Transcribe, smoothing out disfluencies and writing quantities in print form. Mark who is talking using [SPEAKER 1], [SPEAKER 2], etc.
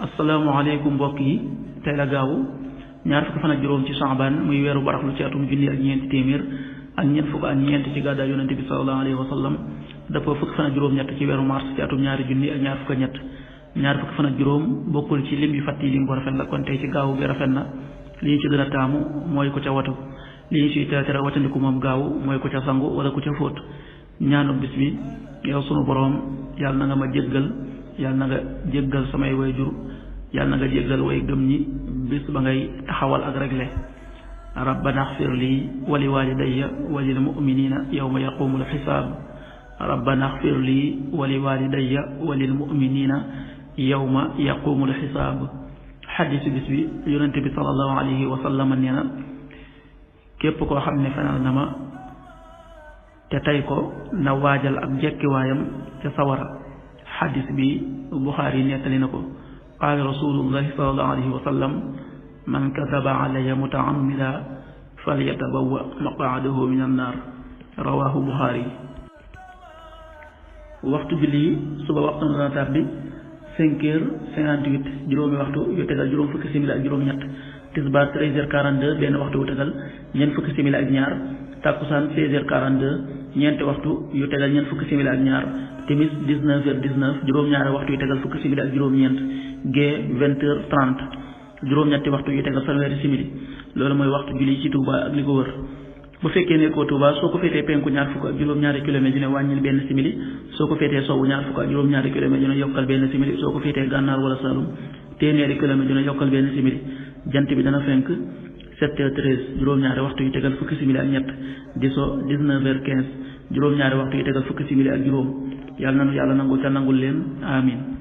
[SPEAKER 1] asalaamaaleykum mbokk yi tey la gaawu ñaar fukki fan ak juróom ci Saabaan muy weeru baraxlu ci atum junni ak ñeenti téeméer ak ñeent fukk ak ñeent ci gàddaay yonente bi sallallahu alayhi wa sallam dëppoo fukki fan ak juróom-ñett ci weeru mars ci atum ñaari junni ak ñaar fukk ak ñett ñaar fukki fan ak juróom bokkul ci lim yu fàtt yi lim bu rafet la kon tey ci gaawu bi rafet na li ñu ci gën a taamu mooy ku ca watu li ñu ciy tere watandiku moom gaawu mooy ku ca sangu wala ku ca fóot ñaanu bis bi yow sunu boroom yàlla na nga ma jéggal yàlla na nga jéggal samay wayjur yàlla na nga jéggal way gëm ñi bis ba ngay taxawal ak regle rabbana axfir lii wali walidayya walil muminina yawma yaqumul xisaab rabbana axfir lii wali walidayya walil muminina yawma yaqumul xisaab xadiisu bis bi yonente bi sallallahu alayhi wa sallam nee na képp koo xam ne fenal na ma te tey ko na waajal ak jekkiwaayam ca sawara xadis bi Buxaari nettali na ko qaala rasulullahi sallallahu alayhi wa sallam man kadaba alayya mutaamida falyatabawwa maqaadahu min annaar rawahu Buxaari. waxtu julli suba waxtu dana tàbbi 5h58 juróomi waxtu yu tegal juróom fukki simili ak juróom-ñett tisbaar 13h42 benn waxtu yu tegal ñeent fukki simili ak ñaar takkusaan 16h42 ñeenti waxtu yu tegal ñeent fukki simili ak ñaar timis 19h19 juróom-ñaari waxtu yu tegal fukki simili ak juróom-ñeent gee 20h30 juróom-ñetti waxtu yu tegal fanweeri simili loolu mooy waxtu julli ci Touba ak li ko wër. bu fekkee nekkoo Touba soo ko féetee penku ñaar fukk ak juróom-ñaari kilomètre yu ne wàññil benn simili soo ko féetee sowwu ñaar fukk ak juróom-ñaari kilomètre yu ne yokkal benn simili soo ko féetee gànnaar wala Saloum téeméeri kilomètre yu ne yokkal benn simili jant bi dana fenk 7h13 juróom-ñaari waxtu yu tegal fukki simili ak ñett di so 19h15 juróom-ñaari waxtu yu tegal fukki simili ak juróom yàlla nanu yàlla nangul ca nangul leen amin